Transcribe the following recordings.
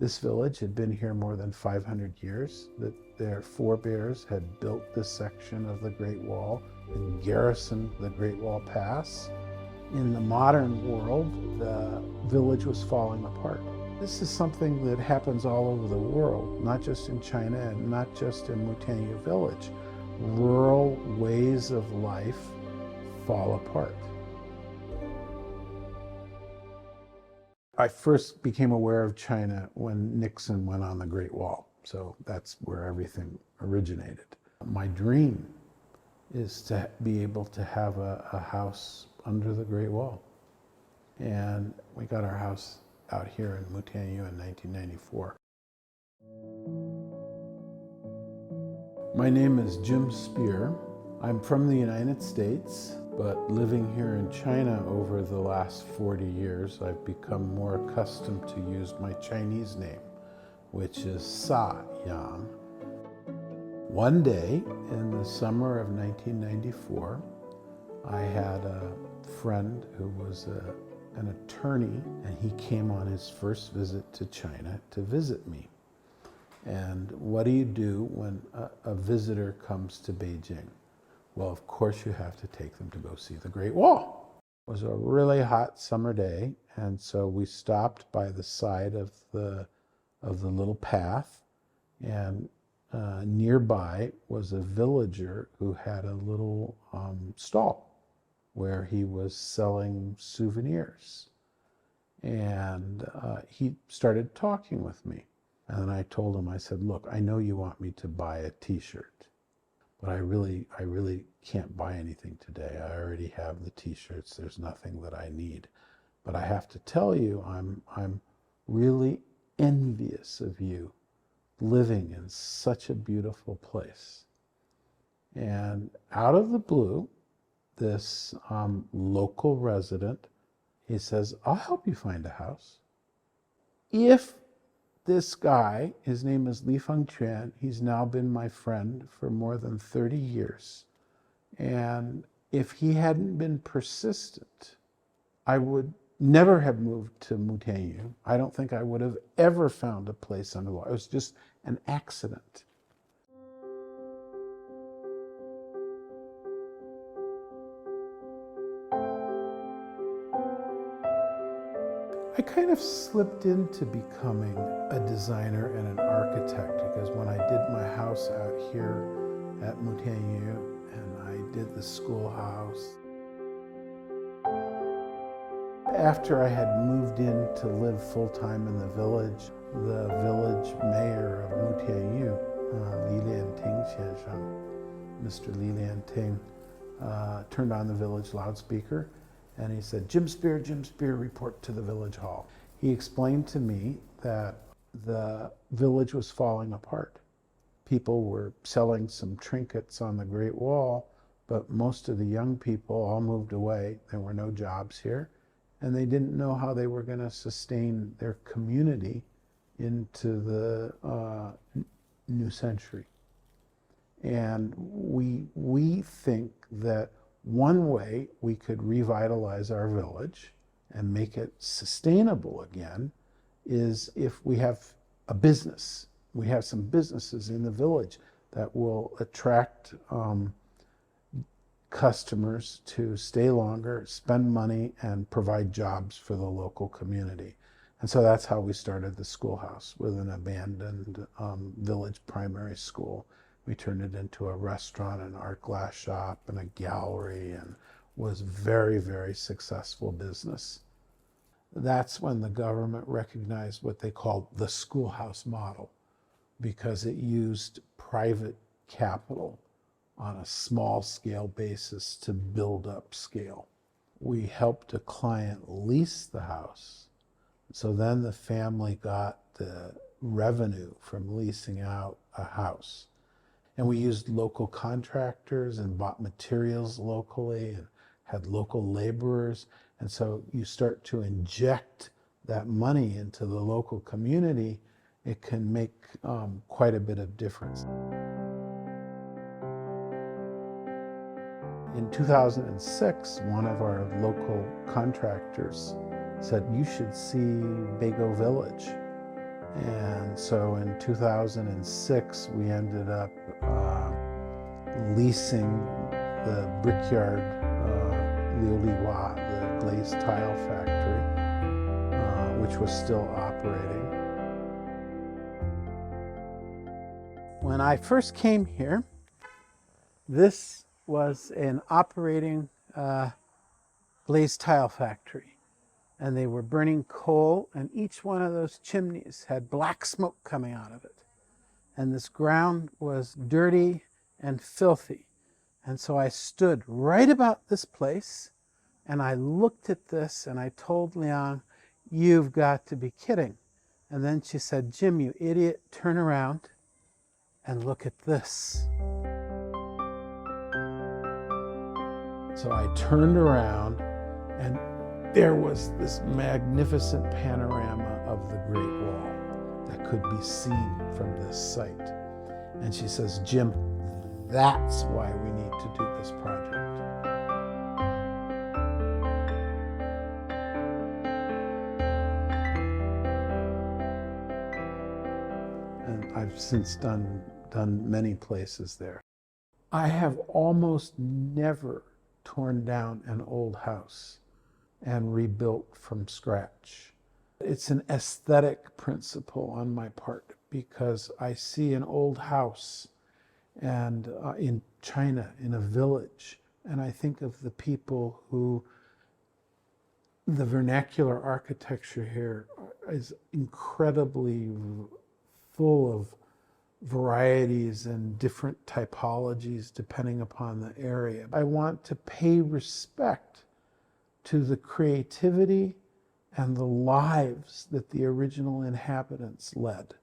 This village had been here more than 500 years, that their forebears had built this section of the Great Wall and garrisoned the Great Wall Pass. In the modern world, the village was falling apart. This is something that happens all over the world, not just in China and not just in Mutianyu Village. Rural ways of life fall apart. I first became aware of China when Nixon went on the Great Wall, so that's where everything originated. My dream is to be able to have a house under the Great Wall. And we got our house out here in Mutianyu in 1994. My name is Jim Spear. I'm from the United States, but living here in China over the last 40 years, I've become more accustomed to use my Chinese name, which is Sa Yang. One day in the summer of 1994, I had a friend who was an attorney, and he came on his first visit to China to visit me. And what do you do when a visitor comes to Beijing? Well, of course you have to take them to go see the Great Wall. It was a really hot summer day, and so we stopped by the side of the little path, and nearby was a villager who had a little stall where he was selling souvenirs. And he started talking with me. And I told him, I said, look, I know you want me to buy a t-shirt, but I really can't buy anything today. I already have the t-shirts. There's nothing that I need. But I have to tell you, I'm really envious of you living in such a beautiful place. And out of the blue, this local resident, he says, I'll help you find a house. If this guy, his name is Li Fengquan, he's now been my friend for more than 30 years. And if he hadn't been persistent, I would never have moved to Mutianyu. I don't think I would have ever found a place under the wall. It was just an accident. I kind of slipped into becoming a designer and an architect, because when I did my house out here at Mutianyu and I did the schoolhouse, after I had moved in to live full-time in the village mayor of Mutianyu, Li Lianting, Mr. Li Lianting, turned on the village loudspeaker, and he said, Jim Spear, report to the village hall. He explained to me that the village was falling apart. People were selling some trinkets on the Great Wall, but most of the young people all moved away. There were no jobs here, and they didn't know how they were going to sustain their community into the new century. And we think that one way we could revitalize our village and make it sustainable again is if we have a business. We have some businesses in the village that will attract customers to stay longer, spend money, and provide jobs for the local community. And so that's how we started the schoolhouse, with an abandoned village primary school. We turned it into a restaurant, an art glass shop, and a gallery, and was very, very successful business. That's when the government recognized what they called the schoolhouse model, because it used private capital on a small scale basis to build up scale. We helped a client lease the house, so then the family got the revenue from leasing out a house. And we used local contractors and bought materials locally and had local laborers. And so you start to inject that money into the local community, it can make quite a bit of difference. In 2006, one of our local contractors said, you should see Beigou Village. And so in 2006, we ended up leasing the brickyard Liuliwa, the glaze tile factory, which was still operating. When I first came here, this was an operating glaze tile factory. And they were burning coal, and each one of those chimneys had black smoke coming out of it. And this ground was dirty and filthy. And so I stood right about this place, and I looked at this, and I told Liang, "You've got to be kidding." And then she said, "Jim, you idiot, turn around and look at this." So I turned around, and there was this magnificent panorama of the Great Wall that could be seen from this site. And she says, "Jim, that's why we need to do this project." And I've since done many places there. I have almost never torn down an old house and rebuilt from scratch. It's an aesthetic principle on my part, because I see an old house and in China, in a village, and I think of the people who, the vernacular architecture here is incredibly full of varieties and different typologies depending upon the area. I want to pay respect to the creativity and the lives that the original inhabitants led.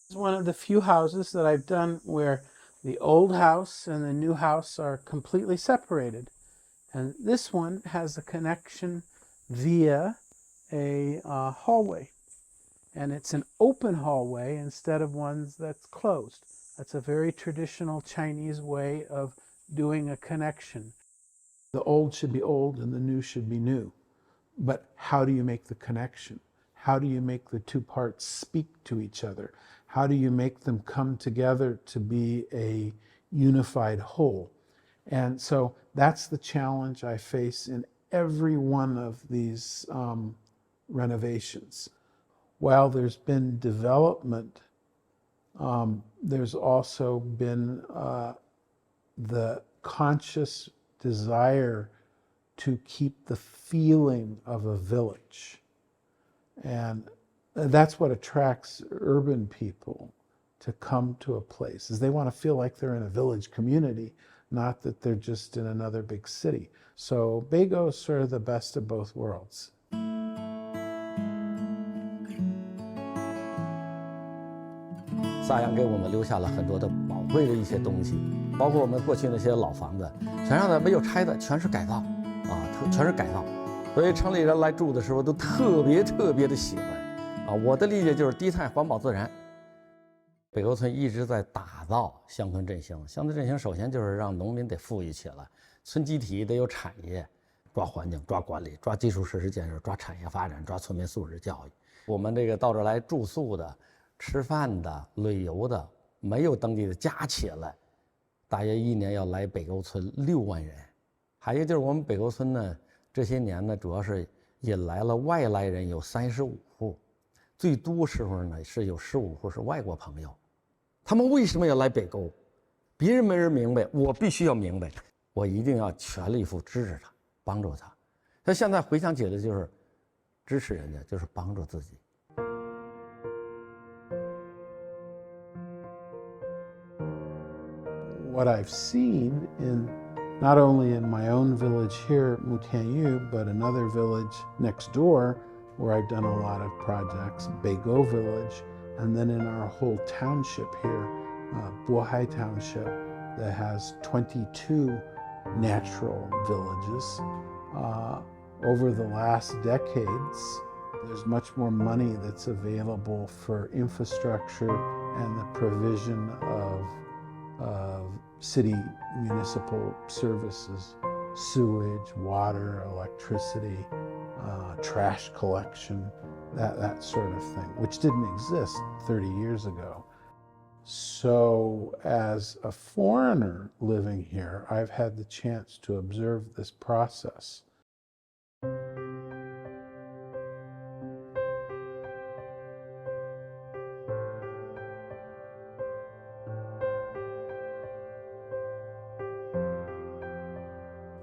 This is one of the few houses that I've done where the old house and the new house are completely separated. And this one has a connection via a hallway. And it's an open hallway instead of one that's closed. That's a very traditional Chinese way of doing a connection. The old should be old and the new should be new. But how do you make the connection? How do you make the two parts speak to each other? How do you make them come together to be a unified whole? And so that's the challenge I face in every one of these renovations. While there's been development, there's also been the conscious desire to keep the feeling of a village. And that's what attracts urban people to come to a place, is they want to feel like they're in a village community, not that they're just in another big city. So Beigou is sort of the best of both worlds. 萨阳给我们留下了很多的宝贵的一些东西，包括我们过去那些老房子，全让它没有拆的，全是改造，全是改造。所以城里人来住的时候都特别的喜欢，我的理解就是低碳、环保、自然。北沟村一直在打造乡村振兴，乡村振兴首先就是让农民得富裕起来，村集体得有产业，抓环境、抓管理、抓基础设施建设、抓产业发展、抓村民素质教育。我们这个到这来住宿的、 吃饭的、旅游的，没有登记的加起来，大约一年要来北沟村6万人。还有就是我们北沟村呢，这些年呢，主要是引来了外来人有35户，最多时候呢是有15户是外国朋友。他们为什么要来北沟？别人没人明白，我必须要明白，我一定要全力以赴支持他，帮助他。他现在回想起来就是支持人家，就是帮助自己。 What I've seen in not only in my own village here, Mutianyu, but another village next door where I've done a lot of projects, Beigou Village, and then in our whole township here, Bohai Township, that has 22 natural villages. Over the last decades, there's much more money that's available for infrastructure and the provision of city municipal services, sewage, water, electricity, trash collection, that sort of thing, which didn't exist 30 years ago. So as a foreigner living here, I've had the chance to observe this process.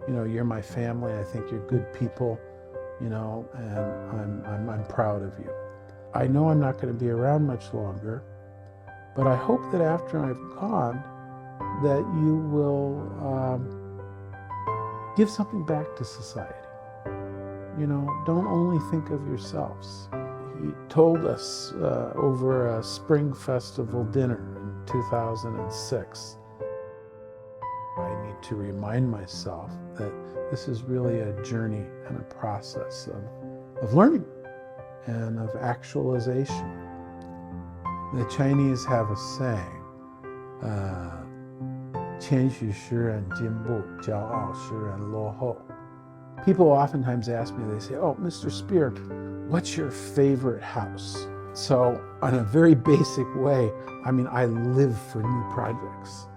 You know, you're my family. I think you're good people, you know, and I'm proud of you. I know I'm not going to be around much longer, but I hope that after I've gone, that you will give something back to society. You know, don't only think of yourselves. He told us over a spring festival dinner in 2006, I need to remind myself that this is really a journey and a process of learning and of actualization. The Chinese have a saying, 谦虚使人进步，骄傲使人落后. People oftentimes ask me, they say, oh, Mr. Spear, what's your favorite house? So in a very basic way, I mean, I live for new projects.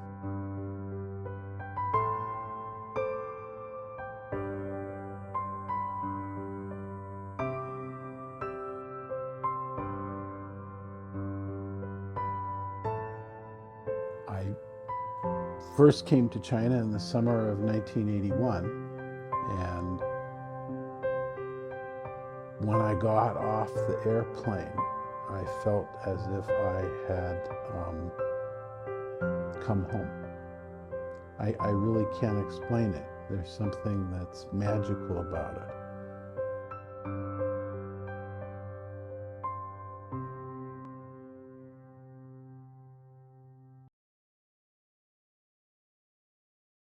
I first came to China in the summer of 1981, and when I got off the airplane, I felt as if I had come home. I really can't explain it. There's something that's magical about it.